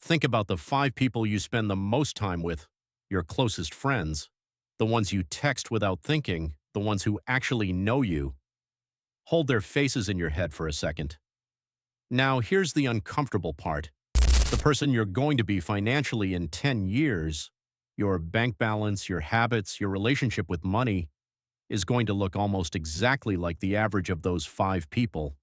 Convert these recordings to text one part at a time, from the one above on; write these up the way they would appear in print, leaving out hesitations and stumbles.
Think about the 5 people you spend the most time with, your closest friends, the ones you text without thinking, the ones who actually know you. Hold their faces in your head for a second. Now, here's the uncomfortable part. The person you're going to be financially in 10 years, your bank balance, your habits, your relationship with money, is going to look almost exactly like the average of those 5 people.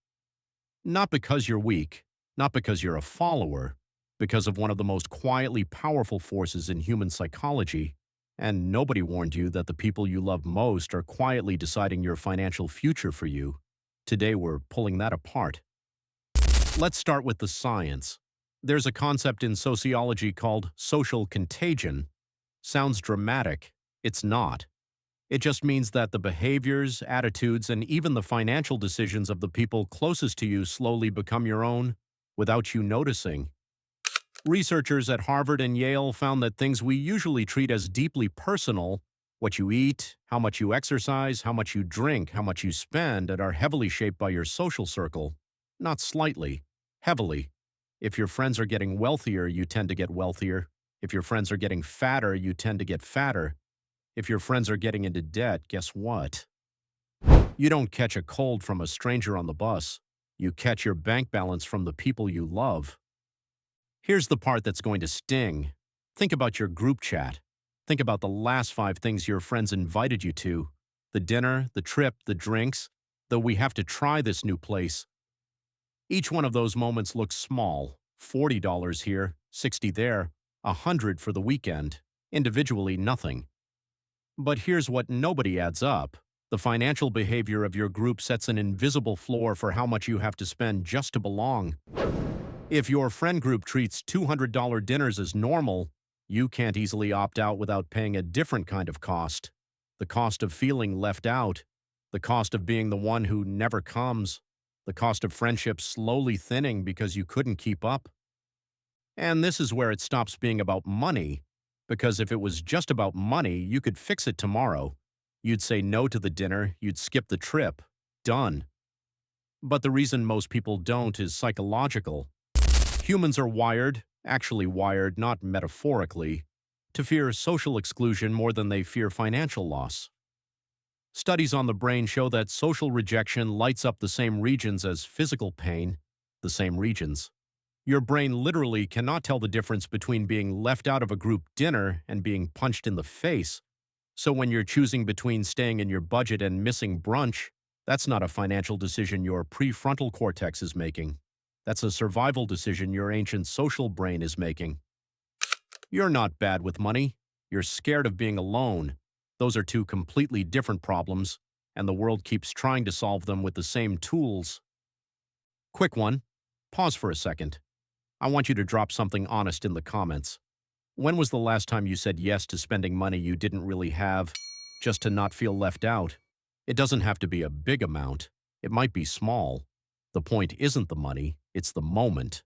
Not because you're weak, not because you're a follower, because of one of the most quietly powerful forces in human psychology. And nobody warned you that the people you love most are quietly deciding your financial future for you. Today we're pulling that apart. Let's start with the science. There's a concept in sociology called social contagion. Sounds dramatic. It's not. It just means that the behaviors, attitudes, and even the financial decisions of the people closest to you slowly become your own without you noticing. Researchers at Harvard and Yale found that things we usually treat as deeply personal, what you eat, how much you exercise, how much you drink, how much you spend, and are heavily shaped by your social circle. Not slightly, heavily. If your friends are getting wealthier, you tend to get wealthier. If your friends are getting fatter, you tend to get fatter. If your friends are getting into debt, guess what? You don't catch a cold from a stranger on the bus. You catch your bank balance from the people you love. Here's the part that's going to sting. Think about your group chat. Think about the last 5 things your friends invited you to. The dinner, the trip, the drinks, though we have to try this new place. Each one of those moments looks small. $40 here, 60 there, 100 for the weekend. Individually, nothing. But here's what nobody adds up. The financial behavior of your group sets an invisible floor for how much you have to spend just to belong. If your friend group treats $200 dinners as normal, you can't easily opt out without paying a different kind of cost. The cost of feeling left out. The cost of being the one who never comes. The cost of friendship slowly thinning because you couldn't keep up. And this is where it stops being about money. Because if it was just about money, you could fix it tomorrow. You'd say no to the dinner, you'd skip the trip. Done. But the reason most people don't is psychological. Humans are wired, actually wired, not metaphorically, to fear social exclusion more than they fear financial loss. Studies on the brain show that social rejection lights up the same regions as physical pain, the same regions. Your brain literally cannot tell the difference between being left out of a group dinner and being punched in the face. So when you're choosing between staying in your budget and missing brunch, that's not a financial decision your prefrontal cortex is making. That's a survival decision your ancient social brain is making. You're not bad with money. You're scared of being alone. Those are 2 completely different problems, and the world keeps trying to solve them with the same tools. Quick one. Pause for a second. I want you to drop something honest in the comments. When was the last time you said yes to spending money you didn't really have, just to not feel left out? It doesn't have to be a big amount. It might be small. The point isn't the money, it's the moment.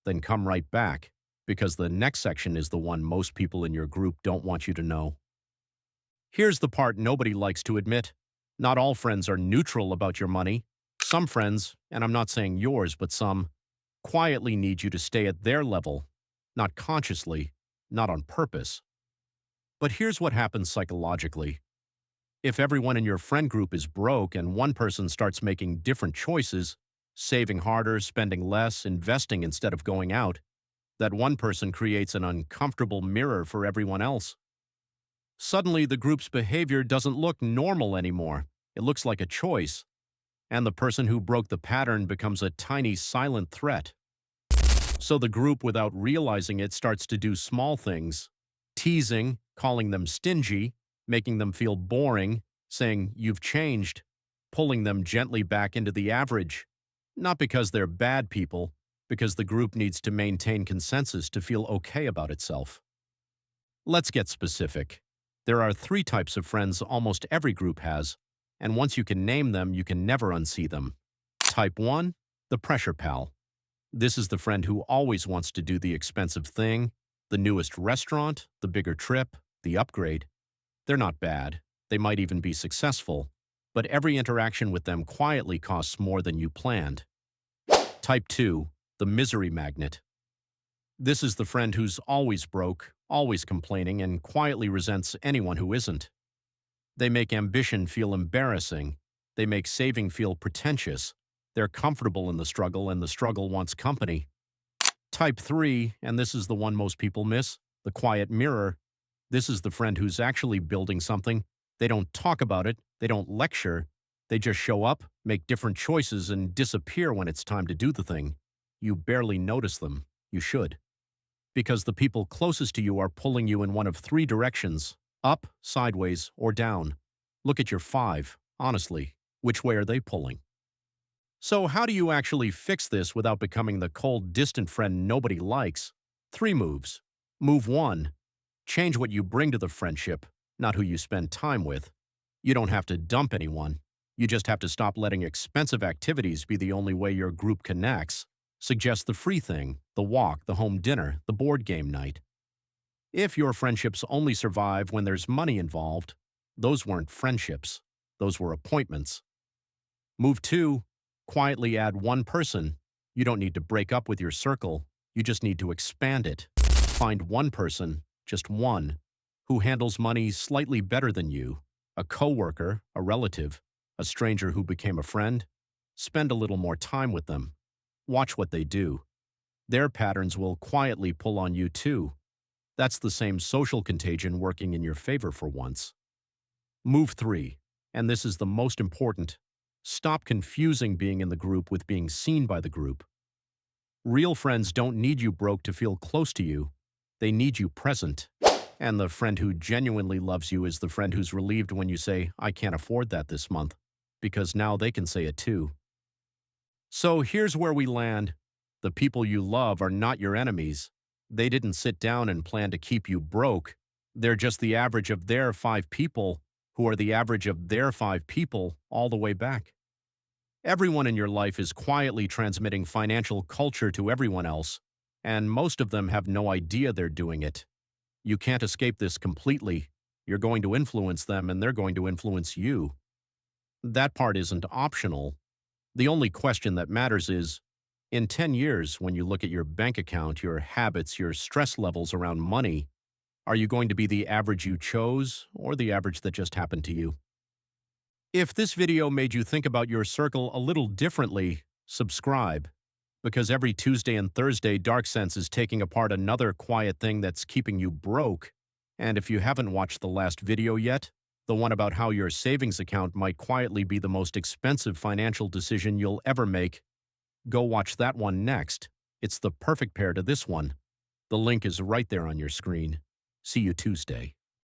Then come right back, because the next section is the one most people in your group don't want you to know. Here's the part nobody likes to admit. Not all friends are neutral about your money. Some friends, and I'm not saying yours, but some, quietly need you to stay at their level, not consciously, not on purpose. But here's what happens psychologically. If everyone in your friend group is broke and one person starts making different choices, saving harder, spending less, investing instead of going out, that one person creates an uncomfortable mirror for everyone else. Suddenly, the group's behavior doesn't look normal anymore. It looks like a choice. And the person who broke the pattern becomes a tiny silent threat. So the group, without realizing it, starts to do small things. Teasing, calling them stingy, making them feel boring, saying, "You've changed," pulling them gently back into the average. Not because they're bad people, because the group needs to maintain consensus to feel okay about itself. Let's get specific. There are 3 types of friends almost every group has, and once you can name them, you can never unsee them. Type 1, the pressure pal. This is the friend who always wants to do the expensive thing, the newest restaurant, the bigger trip, the upgrade. They're not bad. They might even be successful. But every interaction with them quietly costs more than you planned. Type 2, the misery magnet. This is the friend who's always broke, always complaining, and quietly resents anyone who isn't. They make ambition feel embarrassing. They make saving feel pretentious. They're comfortable in the struggle, and the struggle wants company. Type 3, and this is the one most people miss, the quiet mirror. This is the friend who's actually building something. They don't talk about it. They don't lecture. They just show up, make different choices, and disappear when it's time to do the thing. You barely notice them. You should. Because the people closest to you are pulling you in one of three directions: up, sideways, or down. Look at your 5, honestly. Which way are they pulling? So how do you actually fix this without becoming the cold, distant friend nobody likes? 3 moves. Move 1. Change what you bring to the friendship, not who you spend time with. You don't have to dump anyone. You just have to stop letting expensive activities be the only way your group connects. Suggest the free thing, the walk, the home dinner, the board game night. If your friendships only survive when there's money involved, those weren't friendships. Those were appointments. Move 2. Quietly add one person. You don't need to break up with your circle. You just need to expand it. Find one person, just one, who handles money slightly better than you. A coworker, a relative, a stranger who became a friend. Spend a little more time with them. Watch what they do. Their patterns will quietly pull on you too. That's the same social contagion working in your favor for once. Move 3, and this is the most important. Stop confusing being in the group with being seen by the group. Real friends don't need you broke to feel close to you. They need you present. And the friend who genuinely loves you is the friend who's relieved when you say, "I can't afford that this month," because now they can say it too. So here's where we land. The people you love are not your enemies. They didn't sit down and plan to keep you broke. They're just the average of their 5 people, who are the average of their 5 people all the way back. Everyone in your life is quietly transmitting financial culture to everyone else, and most of them have no idea they're doing it. You can't escape this completely. You're going to influence them, and they're going to influence you. That part isn't optional. The only question that matters is, in 10 years, when you look at your bank account, your habits, your stress levels around money, are you going to be the average you chose or the average that just happened to you? If this video made you think about your circle a little differently, subscribe. Because every Tuesday and Thursday, Dark Sense is taking apart another quiet thing that's keeping you broke. And if you haven't watched the last video yet, the one about how your savings account might quietly be the most expensive financial decision you'll ever make, go watch that one next. It's the perfect pair to this one. The link is right there on your screen. See you Tuesday.